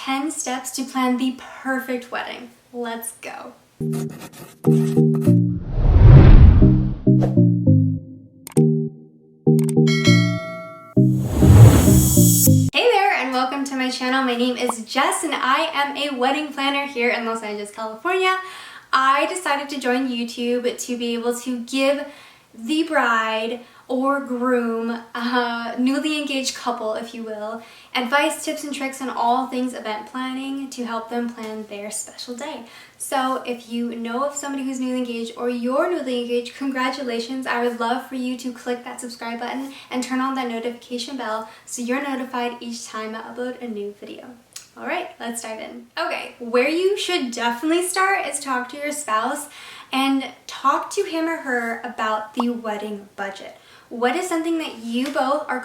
10 steps to plan the perfect wedding. Let's go. Hey there and welcome to my channel. My name is Jess and I am a wedding planner here in Los Angeles, California. I decided to join YouTube to be able to give the bride or groom, newly engaged couple, if you will, advice, tips, and tricks on all things event planning to help them plan their special day. So if you know of somebody who's newly engaged or you're newly engaged, congratulations. I would love for you to click that subscribe button and turn on that notification bell so you're notified each time I upload a new video. All right, let's dive in. Okay, where you should definitely start is talk to your spouse and talk to him or her about the wedding budget. What is something that you both are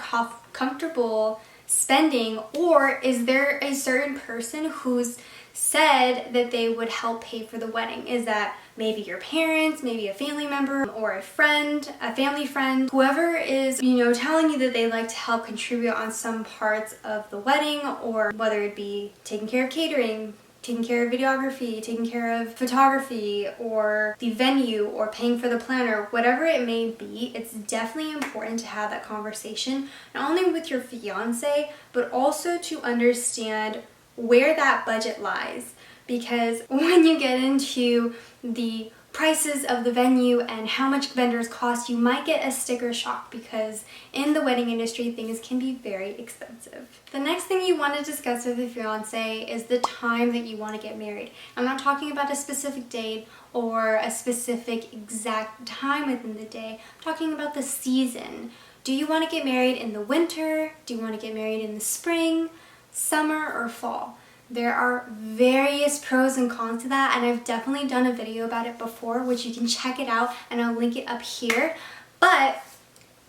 comfortable spending, or is there a certain person who's said that they would help pay for the wedding? Is that maybe your parents, maybe a family member, or a friend, a family friend, whoever is, telling you that they like to help contribute on some parts of the wedding, or whether it be taking care of catering, taking care of videography, taking care of photography, or the venue, or paying for the planner, whatever it may be. It's definitely important to have that conversation, not only with your fiance, but also to understand where that budget lies. Because when you get into the prices of the venue and how much vendors cost, you might get a sticker shock because in the wedding industry, things can be very expensive. The next thing you want to discuss with your fiance is the time that you want to get married. I'm not talking about a specific date or a specific exact time within the day. I'm talking about the season. Do you want to get married in the winter? Do you want to get married in the spring, summer, or fall? There are various pros and cons to that, and I've definitely done a video about it before, which you can check it out, and I'll link it up here. But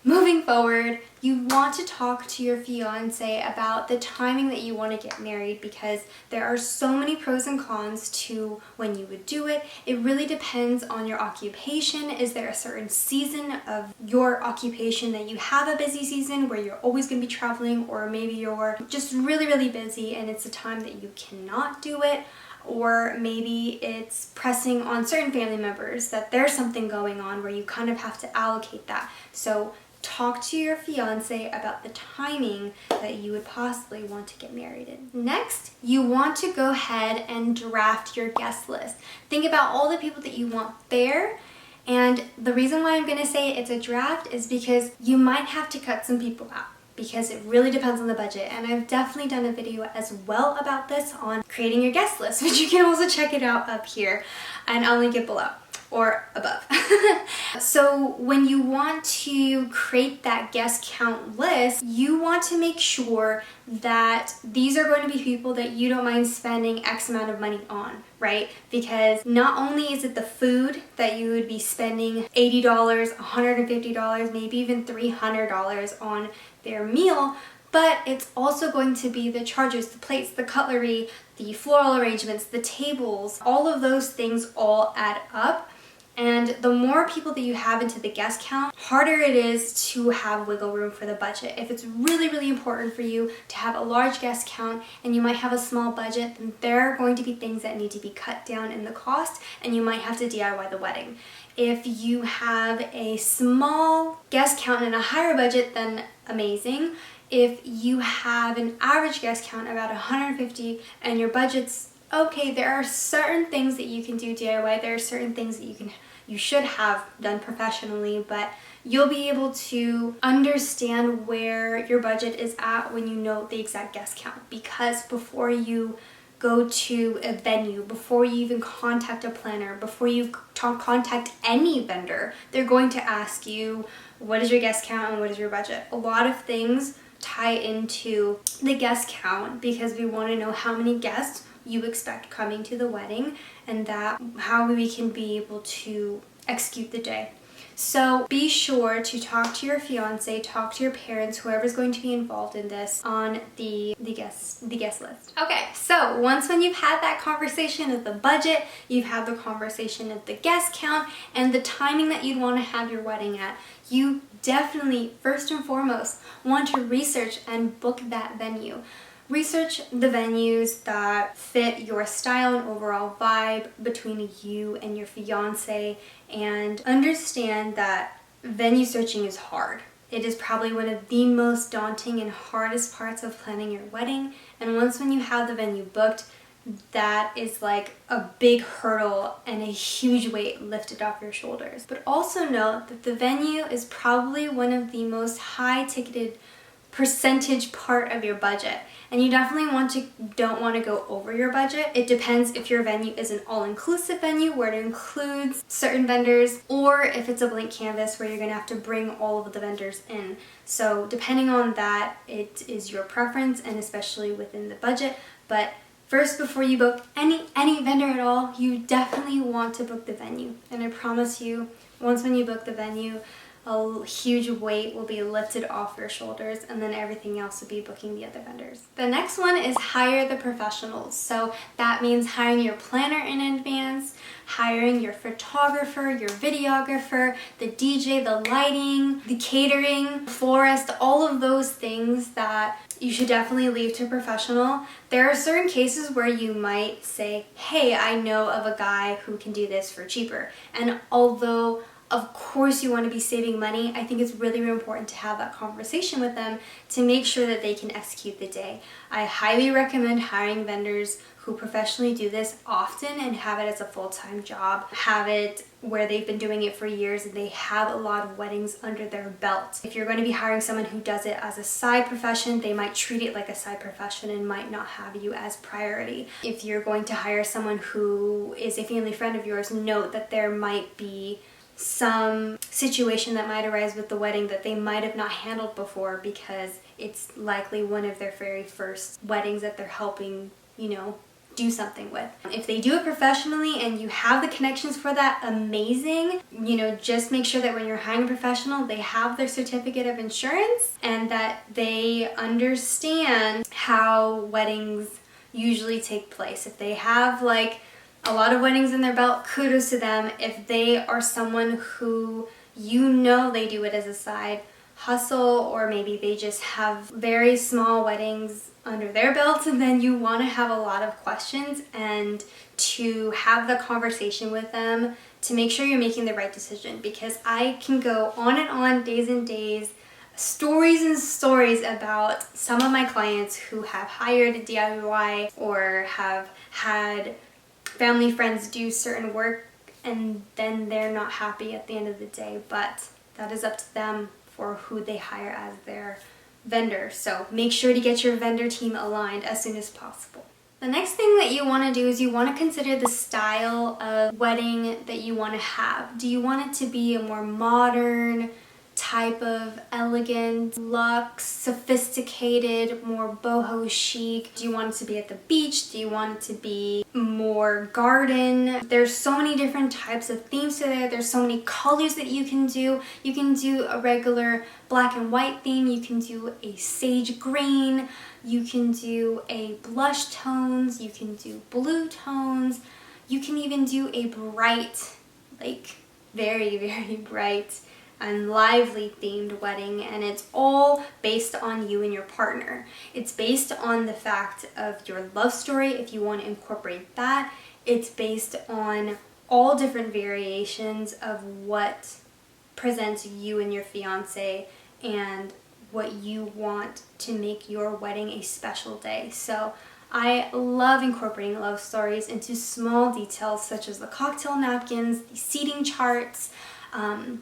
moving forward, you want to talk to your fiance about the timing that you want to get married, because there are so many pros and cons to when you would do it. It really depends on your occupation. Is there a certain season of your occupation that you have a busy season where you're always going to be traveling, or maybe you're just really, really busy and it's a time that you cannot do it? Or maybe it's pressing on certain family members that there's something going on where you kind of have to allocate that. So talk to your fiance about the timing that you would possibly want to get married in. Next, you want to go ahead and draft your guest list. Think about all the people that you want there. And the reason why I'm going to say it's a draft is because you might have to cut some people out, because it really depends on the budget. And I've definitely done a video as well about this on creating your guest list, which you can also check it out up here, and I'll link it below or above. So when you want to create that guest count list, you want to make sure that these are going to be people that you don't mind spending X amount of money on, right? Because not only is it the food that you would be spending $80, $150, maybe even $300 on their meal, but it's also going to be the charges, the plates, the cutlery, the floral arrangements, the tables. All of those things all add up. And the more people that you have into the guest count, harder it is to have wiggle room for the budget. If it's really, really important for you to have a large guest count and you might have a small budget, then there are going to be things that need to be cut down in the cost, and you might have to DIY the wedding. If you have a small guest count and a higher budget, then amazing. If you have an average guest count, about 150, and your budget's okay, there are certain things that you can do DIY. There are certain things that you should have done professionally, but you'll be able to understand where your budget is at when you know the exact guest count. Because before you go to a venue, before you even contact a planner, before you contact any vendor, they're going to ask you, what is your guest count and what is your budget? A lot of things tie into the guest count because we want to know how many guests you expect coming to the wedding, and that how we can be able to execute the day. So be sure to talk to your fiance, talk to your parents, whoever's going to be involved in this, on the guest list. Okay, so when you've had that conversation of the budget, you've had the conversation of the guest count and the timing that you'd want to have your wedding at, you definitely, first and foremost, want to research and book that venue. research the venues that fit your style and overall vibe between you and your fiance, and understand that venue searching is hard. It is probably one of the most daunting and hardest parts of planning your wedding, and once when you have the venue booked, that is like a big hurdle and a huge weight lifted off your shoulders. But also note that the venue is probably one of the most high-ticketed percentage part of your budget, and you definitely don't want to go over your budget. It depends if your venue is an all-inclusive venue where it includes certain vendors, or if it's a blank canvas where you're going to have to bring all of the vendors in. So depending on that, it is your preference, and especially within the budget. But first, before you book any vendor at all, you definitely want to book the venue. And I promise you, once when you book the venue, a huge weight will be lifted off your shoulders, and then everything else will be booking the other vendors. The next one is hire the professionals. So that means hiring your planner in advance, hiring your photographer, your videographer, the DJ, the lighting, the catering, florist, all of those things that you should definitely leave to a professional. There are certain cases where you might say, hey, I know of a guy who can do this for cheaper. And although of course you want to be saving money, I think it's really, really important to have that conversation with them to make sure that they can execute the day. I highly recommend hiring vendors who professionally do this often and have it as a full-time job, have it where they've been doing it for years and they have a lot of weddings under their belt. If you're going to be hiring someone who does it as a side profession, they might treat it like a side profession and might not have you as priority. If you're going to hire someone who is a family friend of yours, note that there might be some situation that might arise with the wedding that they might have not handled before, because it's likely one of their very first weddings that they're helping, do something with. If they do it professionally and you have the connections for that, amazing. Just make sure that when you're hiring a professional, they have their certificate of insurance and that they understand how weddings usually take place. If they have a lot of weddings in their belt, kudos to them. If they are someone who they do it as a side hustle, or maybe they just have very small weddings under their belts, and then you want to have a lot of questions and to have the conversation with them to make sure you're making the right decision. Because I can go on, days and days, stories and stories about some of my clients who have hired a DIY or have had family friends do certain work and then they're not happy at the end of the day, but that is up to them for who they hire as their vendor. So make sure to get your vendor team aligned as soon as possible. The next thing that you want to do is you want to consider the style of wedding that you want to have. Do you want it to be a more modern type of elegant, luxe, sophisticated, more boho chic? Do you want it to be at the beach? Do you want it to be more garden? There's so many different types of themes to there. There's so many colors that you can do. You can do a regular black and white theme. You can do a sage green. You can do a blush tones. You can do blue tones. You can even do a bright, very, very bright and lively themed wedding, and it's all based on you and your partner. It's based on the fact of your love story, if you want to incorporate that. It's based on all different variations of what presents you and your fiance and what you want to make your wedding a special day. So I love incorporating love stories into small details such as the cocktail napkins, the seating charts,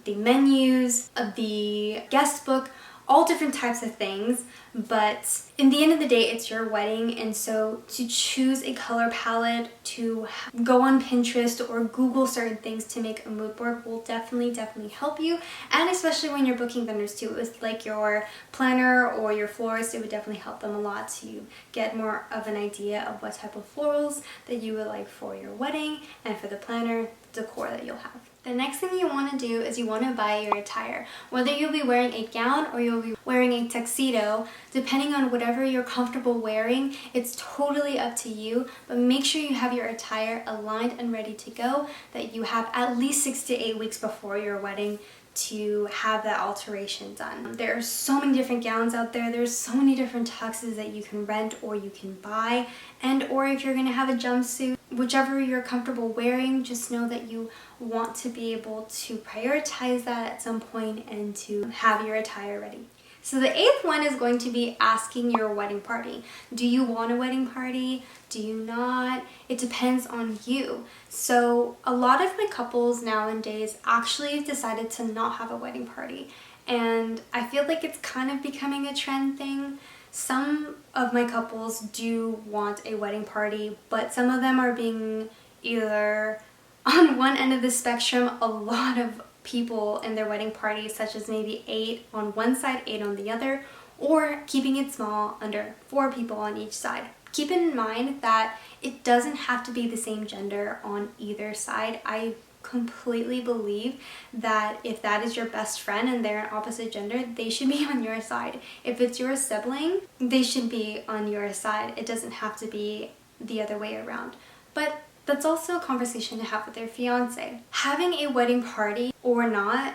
the menus, the guest book, all different types of things. But in the end of the day, it's your wedding, and so to choose a color palette, to go on Pinterest or Google certain things to make a mood board will definitely help you. And especially when you're booking vendors too, it's like your planner or your florist, it would definitely help them a lot to get more of an idea of what type of florals that you would like for your wedding, and for the planner, decor that you'll have. The next thing you want to do is you want to buy your attire. Whether you'll be wearing a gown or you'll be wearing a tuxedo, depending on whatever you're comfortable wearing, it's totally up to you, but make sure you have your attire aligned and ready to go, that you have at least 6 to 8 weeks before your wedding to have that alteration done. There are so many different gowns out there. There's so many different tuxes that you can rent or you can buy, and or if you're gonna have a jumpsuit, whichever you're comfortable wearing, just know that you want to be able to prioritize that at some point and to have your attire ready. So the 8th one is going to be asking your wedding party. Do you want a wedding party? Do you not? It depends on you. So a lot of my couples nowadays actually decided to not have a wedding party. And I feel like it's kind of becoming a trend thing. Some of my couples do want a wedding party, but some of them are being either on one end of the spectrum, a lot of people in their wedding party, such as maybe 8 on one side, 8 on the other, or keeping it small, under 4 people on each side. Keep in mind that it doesn't have to be the same gender on either side. I completely believe that if that is your best friend and they're an opposite gender, they should be on your side. If it's your sibling, they should be on your side. It doesn't have to be the other way around. But that's also a conversation to have with their fiance. Having a wedding party or not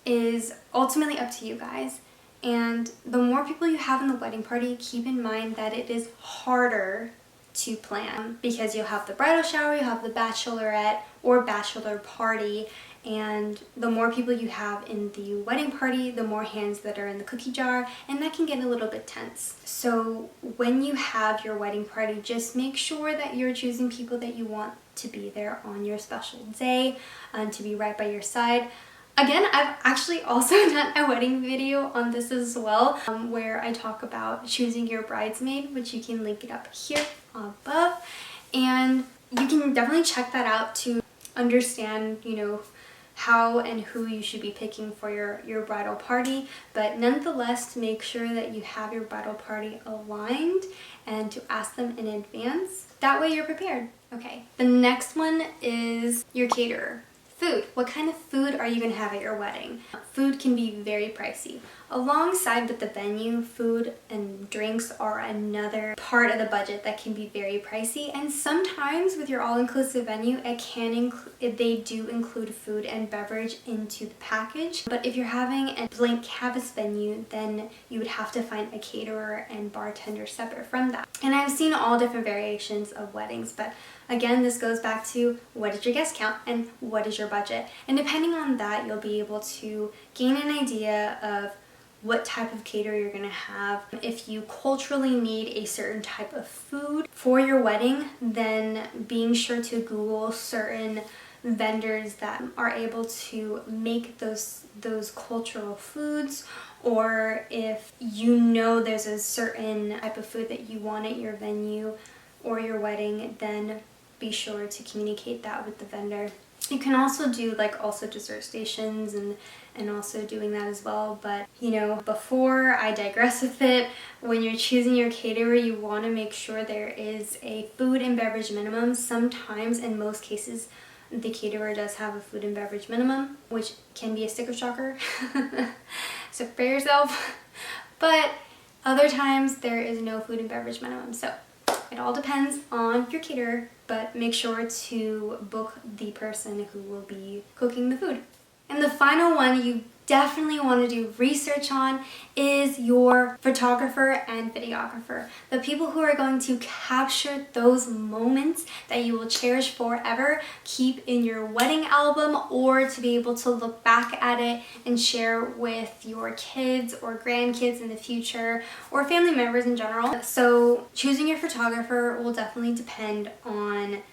is ultimately up to you guys. And the more people you have in the wedding party, keep in mind that it is harder to plan because you'll have the bridal shower, you'll have the bachelorette or bachelor party, and the more people you have in the wedding party, the more hands that are in the cookie jar, and that can get a little bit tense. So when you have your wedding party, just make sure that you're choosing people that you want to be there on your special day and to be right by your side. Again, I've actually also done a wedding video on this as well, where I talk about choosing your bridesmaid, which you can link it up here above, and you can definitely check that out to understand, you know, how and who you should be picking for your bridal party. But nonetheless, to make sure that you have your bridal party aligned and to ask them in advance. That way you're prepared. Okay, the next one is your caterer. Food. What kind of food are you going to have at your wedding? Food can be very pricey. Alongside with the venue, food and drinks are another part of the budget that can be very pricey. And sometimes with your all-inclusive venue, they do include food and beverage into the package. But if you're having a blank canvas venue, then you would have to find a caterer and bartender separate from that. And I've seen all different variations of weddings, but again, this goes back to what is your guest count and what is your budget. And depending on that, you'll be able to gain an idea of what type of caterer you're going to have. If you culturally need a certain type of food for your wedding, then being sure to Google certain vendors that are able to make those cultural foods, or if you know there's a certain type of food that you want at your venue or your wedding, then be sure to communicate that with the vendor. You can also do also dessert stations and also doing that as well. But you know, before I digress with it, when you're choosing your caterer, you want to make sure there is a food and beverage minimum. Sometimes, in most cases, the caterer does have a food and beverage minimum, which can be a sticker shocker. So prepare yourself. But other times there is no food and beverage minimum. So it all depends on your caterer, but make sure to book the person who will be cooking the food. And the final one you definitely want to do research on is your photographer and videographer. The people who are going to capture those moments that you will cherish forever, keep in your wedding album, or to be able to look back at it and share with your kids or grandkids in the future, or family members in general. So choosing your photographer will definitely depend on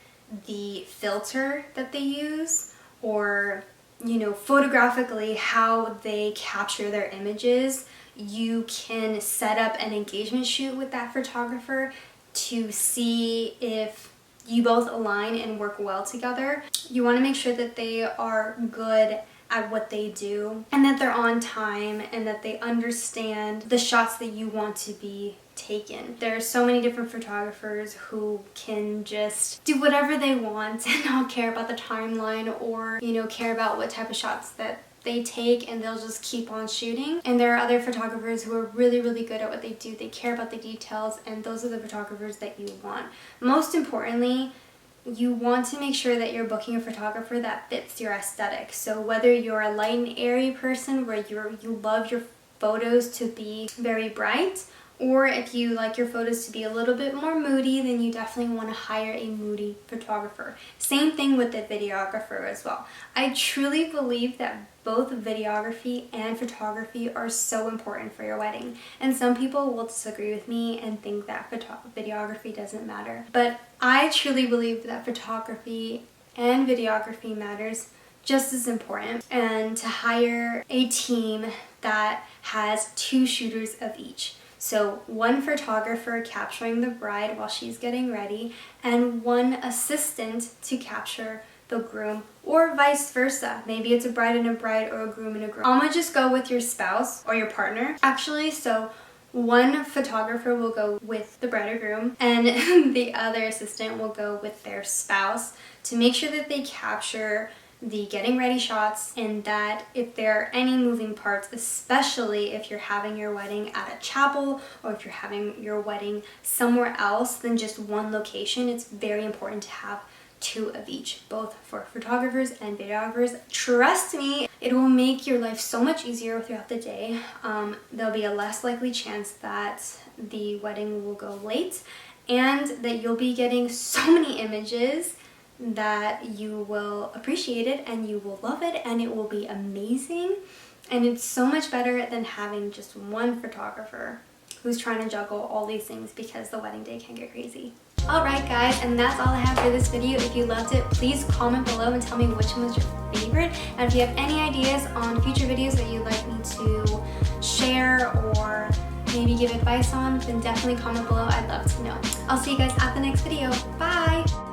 the filter that they use, or you know, photographically how they capture their images. You can set up an engagement shoot with that photographer to see if you both align and work well together. You want to make sure that they are good at what they do and that they're on time and that they understand the shots that you want to be taken. There are so many different photographers who can just do whatever they want and not care about the timeline or, you know, care about what type of shots that they take, and they'll just keep on shooting. And there are other photographers who are really, really good at what they do. They care about the details, and those are the photographers that you want. Most importantly, you want to make sure that you're booking a photographer that fits your aesthetic. So whether you're a light and airy person where you love your photos to be very bright, or if you like your photos to be a little bit more moody, then you definitely want to hire a moody photographer. Same thing with the videographer as well. I truly believe that both videography and photography are so important for your wedding. And some people will disagree with me and think that videography doesn't matter. But I truly believe that photography and videography matters just as important, and to hire a team that has 2 shooters of each. So 1 photographer capturing the bride while she's getting ready, and 1 assistant to capture the groom, or vice versa. Maybe it's a bride and a bride, or a groom and a groom. I'm gonna just go with your spouse or your partner. Actually, so 1 photographer will go with the bride or groom, and the other assistant will go with their spouse to make sure that they capture the getting ready shots, and that if there are any moving parts, especially if you're having your wedding at a chapel or if you're having your wedding somewhere else than just 1 location, it's very important to have 2 of each, both for photographers and videographers. Trust me, it will make your life so much easier throughout the day. There'll be a less likely chance that the wedding will go late, and that you'll be getting so many images that you will appreciate it and you will love it and it will be amazing. And it's so much better than having just 1 photographer who's trying to juggle all these things, because the wedding day can get crazy. Alright guys, and that's all I have for this video. If you loved it, please comment below and tell me which one was your favorite. And if you have any ideas on future videos that you'd like me to share or maybe give advice on, then definitely comment below. I'd love to know. I'll see you guys at the next video. Bye!